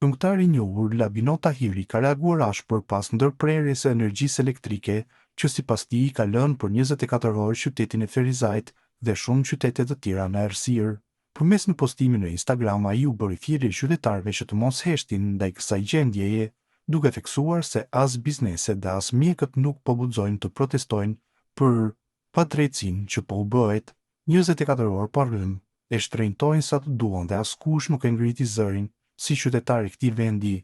Këngëtari i njohur Labino Tahiri ka reaguar ashpër pas ndërprerjes së energjisë elektrike, që sipas tij ka lënë për 24 orë qytetin e Ferizajt dhe shumë qytete të tjera në errësirë. Përmes një postimi në Instagram, ai u bëri thirrje qytetarëve që të mos heshtin ndaj kësaj gjendjeje, duke theksuar se as bizneset dhe as mjekët nuk po guxojnë të protestojnë për padrejtësinë që po u bëhet. 24 orë pa rrymë e shtrenjtojnë sa të duan dhe askush nuk e ngriti zërin. Si qytetari i këtij vendi,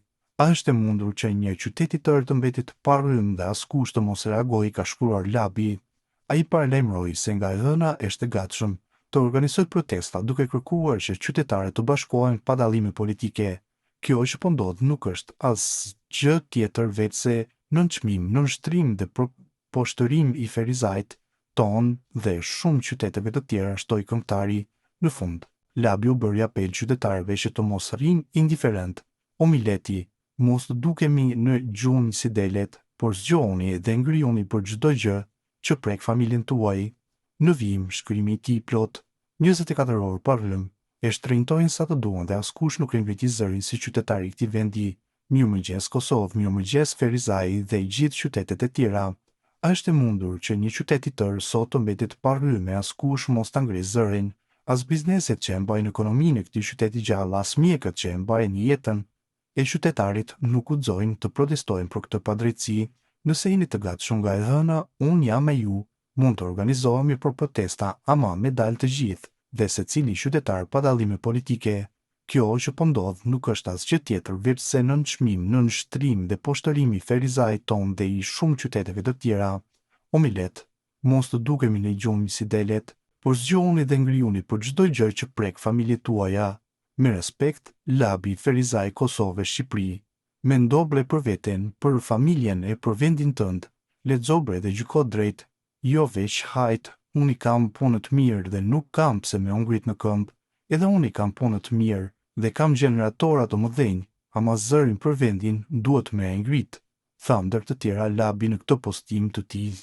a është e mundur që një qytet i tërë të mbetet pa rrymë dhe askush të mos reagojë, ka shkruar Labi. Ai paralajmëroi se nga e hëna është e gatshëm të organizojë protesta, duke kërkuar që qytetarët të bashkohen pa dallime politike. Kjo që po ndodh nuk është asgjë tjetër veç se nënçmim, nënshtrim dhe poshtërim i Ferizajt ton dhe shumë qyteteve të tjera, shtoi këngëtari. Në fund, Labi u bëri apel qytetarëve që të mos rrinë indiferent. O mileti, mos të dukemi në gjumë si delet, por zgjohuni dhe ngryhuni për çdo gjë që prek familjen tuaj. Në vijim, shkrimi i tij plot 24 orë pa rrymë e shtrenjtojnë sa të duan dhe askush nuk e ngriti zërin si qytetari i këtij vendi. Mirëmëngjes Kosovë, mirëmëngjes Ferizaj dhe i gjithë qytetet e tjera. A është e mundur që një qytet i tërë sot të mbetet pa rrymë e askush mos ta ngresë zërin? As bizneset që e mbajnë ekonominë e këtij qyteti gjallë, as mjekët që e mbajnë jetën e qytetarit nuk guxojnë të protestojnë për këtë padrejtësi. Nëse jeni të gatshëm nga e hëna, unë jam me ju. Mund të organizohemi për protesta, ama me dalë të gjithë dhe secili qytetar pa dallime politike. Kjo që po ndodh nuk është asgjë tjetër veç se nënçmim, nënshtrim dhe poshtërim i Ferizajt ton dhe i shumë qyteteve të tjera. O millet, mos të dukemi në gjumë si delet, por zgjohuni dhe ngryhuni për çdo gjë që prek familjet tuaja. Me respekt, Labi, Ferizaj, Kosovë, Shqipëri. Mendo bre për veten, për familjen e për vendin tënd. Lexo bre dhe gjyko drejt. Jo veç hajt, unë i kam punë të mirë dhe nuk kam pse me ngrit në këmbë. Edhe unë i kam punë të mirë dhe kam gjeneratora të mëdhenj, ama zërin për vendin duhet me e ngrit, tha ndër të tjera Labi në këtë postim të tij.